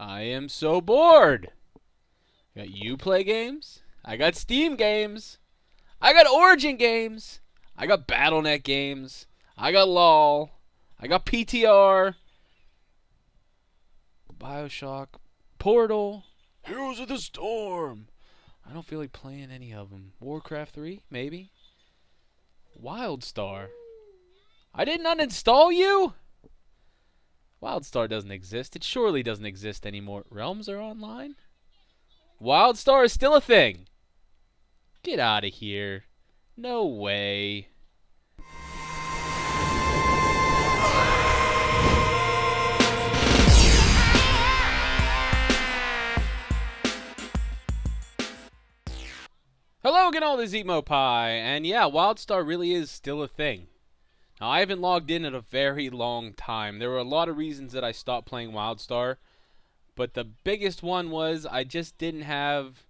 I am so bored. I got Uplay games. I got Steam games. I got Origin games. I got Battle.net games. I got LOL. I got PTR. Bioshock. Portal. Heroes of the Storm. I don't feel like playing any of them. Warcraft 3, maybe. Wildstar. I didn't uninstall you? Wildstar doesn't exist. It surely doesn't exist anymore. Realms are online? Wildstar is still a thing. Get out of here. No way. Hello again, all this Emo Pie, and yeah, Wildstar really is still a thing. Now, I haven't logged in a very long time. There were a lot of reasons that I stopped playing Wildstar, but the biggest one was I just didn't have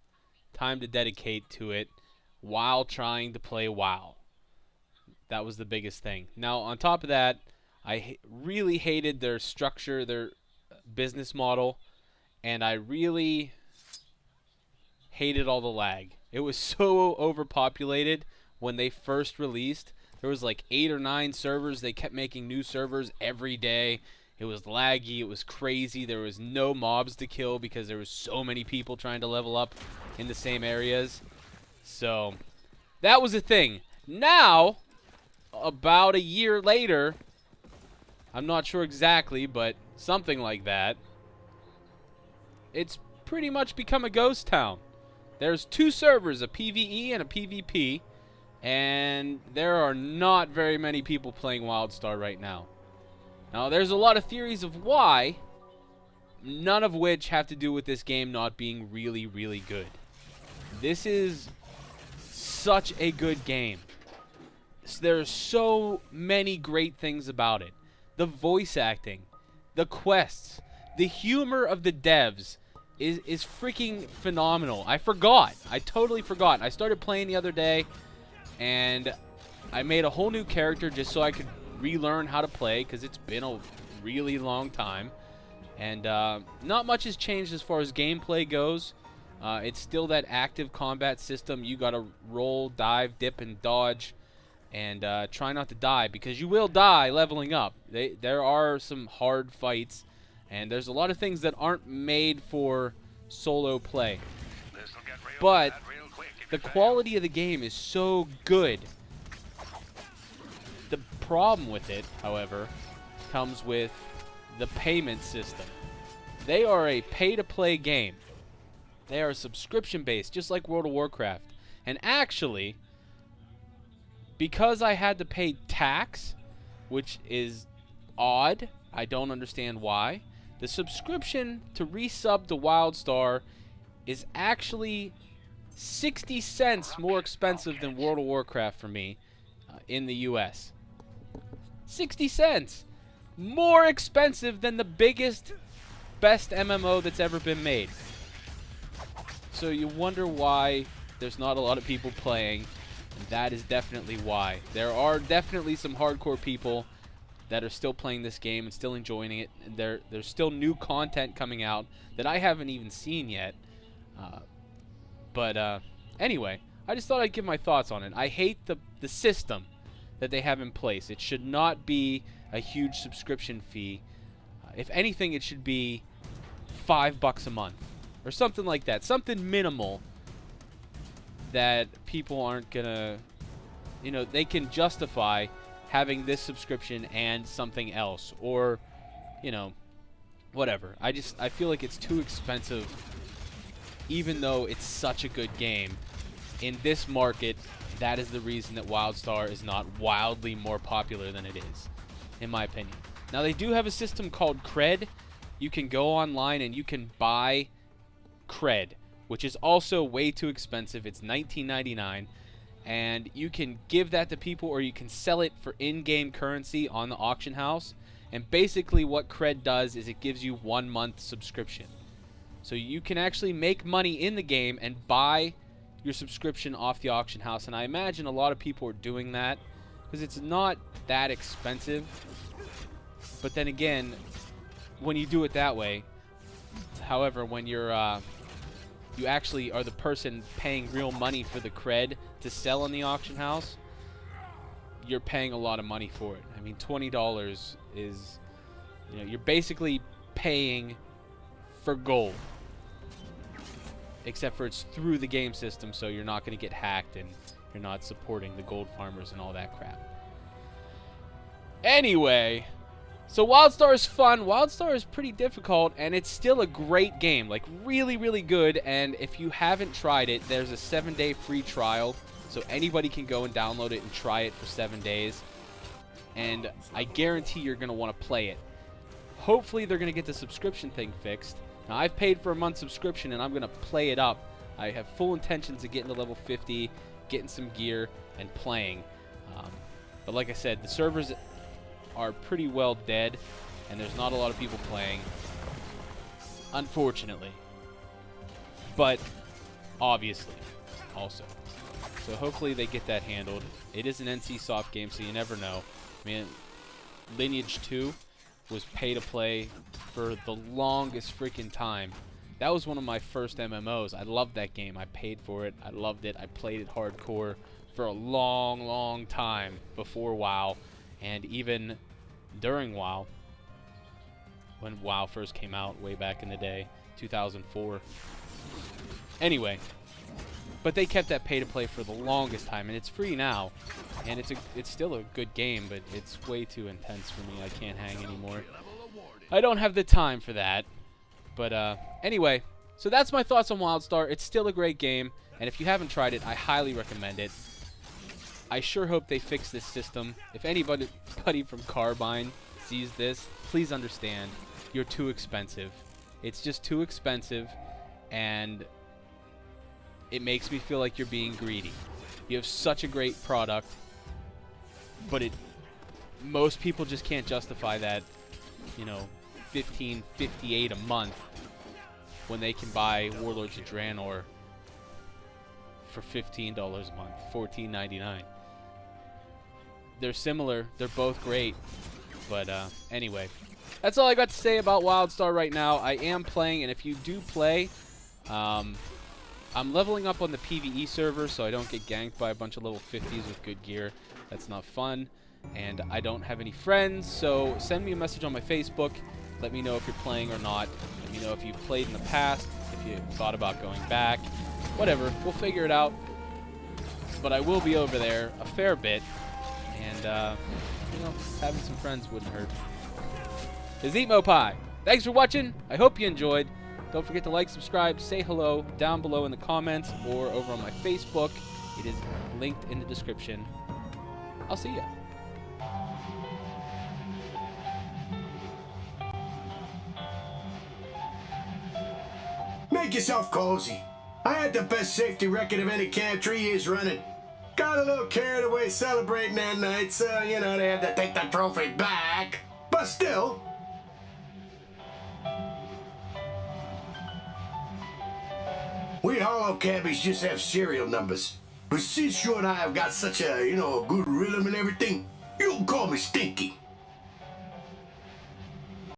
time to dedicate to it while trying to play WoW. That was the biggest thing. Now, on top of that, I really hated their structure, their business model, and I really hated all the lag. It was so overpopulated when they first released. There was like 8 or 9 servers. They kept making new servers every day. It was laggy. It was crazy. There was no mobs to kill because there was so many people trying to level up in the same areas. So that was a thing. Now, about a year later, I'm not sure exactly, but something like that, it's pretty much become a ghost town. There's 2 servers, a PvE and a PvP, and there are not very many people playing Wildstar right now. Now, there's a lot of theories of why, none of which have to do with this game not being really, really good. This is such a good game. There's so many great things about it. The voice acting, the quests, the humor of the devs is freaking phenomenal. I forgot. I totally forgot. I started playing the other day, and I made a whole new character just so I could relearn how to play, because it's been a really long time. And not much has changed as far as gameplay goes. It's still that active combat system. You gotta roll, dive, dip, and dodge, and try not to die, because you will die leveling up. There are some hard fights, and there's a lot of things that aren't made for solo play. But the quality of the game is so good. The problem with it, however, comes with the payment system. They are a pay-to-play game. They are subscription-based, just like World of Warcraft. And actually, because I had to pay tax, which is odd, I don't understand why, the subscription to resub to Wildstar is actually 60 cents more expensive than World of Warcraft for me in the US. 60 cents! More expensive than the biggest, best MMO that's ever been made. So you wonder why there's not a lot of people playing, and that is definitely why. There are definitely some hardcore people that are still playing this game and still enjoying it. And there's still new content coming out that I haven't even seen yet. Anyway, I just thought I'd give my thoughts on it. I hate the system that they have in place. It should not be a huge subscription fee. If anything, it should be $5 a month or something like that. Something minimal that people aren't gonna, they can justify having this subscription and something else, or whatever. I feel like it's too expensive, even though it's such a good game. In this market, that is the reason that Wildstar is not wildly more popular than it is, in my opinion. Now, they do have a system called Cred. You can go online and you can buy Cred, which is also way too expensive. It's $19.99. And you can give that to people, or you can sell it for in-game currency on the auction house. And basically what Cred does is it gives you 1 month subscription. So you can actually make money in the game and buy your subscription off the auction house. And I imagine a lot of people are doing that because it's not that expensive. But then again, when you do it that way, However, when you're you actually are the person paying real money for the cred to sell in the auction house, you're paying a lot of money for it. I mean, $20 is, you know, you're basically paying for gold. Except for it's through the game system, so you're not going to get hacked and you're not supporting the gold farmers and all that crap. Anyway, so Wildstar is fun. Wildstar is pretty difficult, and it's still a great game. Like, really, really good. And if you haven't tried it, there's a 7-day free trial. So anybody can go and download it and try it for 7 days. And I guarantee you're going to want to play it. Hopefully they're going to get the subscription thing fixed. Now, I've paid for a month's subscription, and I'm going to play it up. I have full intentions of getting to level 50, getting some gear, and playing. But like I said, the servers are pretty well dead, and there's not a lot of people playing, unfortunately. But, obviously, also. So hopefully they get that handled. It is an NC Soft game, so you never know. I mean, Lineage 2 was pay to play for the longest freaking time. That was one of my first MMOs. I loved that game. I paid for it. I loved it. I played it hardcore for a long, long time before WoW, and even during WoW, when WoW first came out way back in the day, 2004. Anyway, but they kept that pay to play for the longest time, and it's free now. And it's still a good game, but it's way too intense for me. I can't hang anymore. I don't have the time for that. But anyway, so that's my thoughts on Wildstar. It's still a great game, and if you haven't tried it, I highly recommend it. I sure hope they fix this system. If anybody from Carbine sees this, please understand, you're too expensive. It's just too expensive, and it makes me feel like you're being greedy. You have such a great product, but most people just can't justify that, you know, $15.58 a month when they can buy Warlords of Draenor for $15 a month, $14.99. They're similar, they're both great, but anyway, that's all I got to say about Wildstar right now. I am playing, and if you do play, I'm leveling up on the PvE server so I don't get ganked by a bunch of level 50s with good gear. That's not fun. And I don't have any friends, so send me a message on my Facebook. Let me know if you're playing or not. Let me know if you've played in the past, if you thought about going back. Whatever, we'll figure it out. But I will be over there a fair bit. And, you know, having some friends wouldn't hurt. This is Eat Mo Pie. Thanks for watching. I hope you enjoyed. Don't forget to like, subscribe, say hello down below in the comments or over on my Facebook. It is linked in the description. I'll see ya. Make yourself cozy. I had the best safety record of any camp 3 years running. Got a little carried away celebrating that night, so, you know, they had to take the trophy back. But still, we hollow cabbies just have serial numbers. But since you and I have got such a, you know, a good rhythm and everything, you can call me Stinky.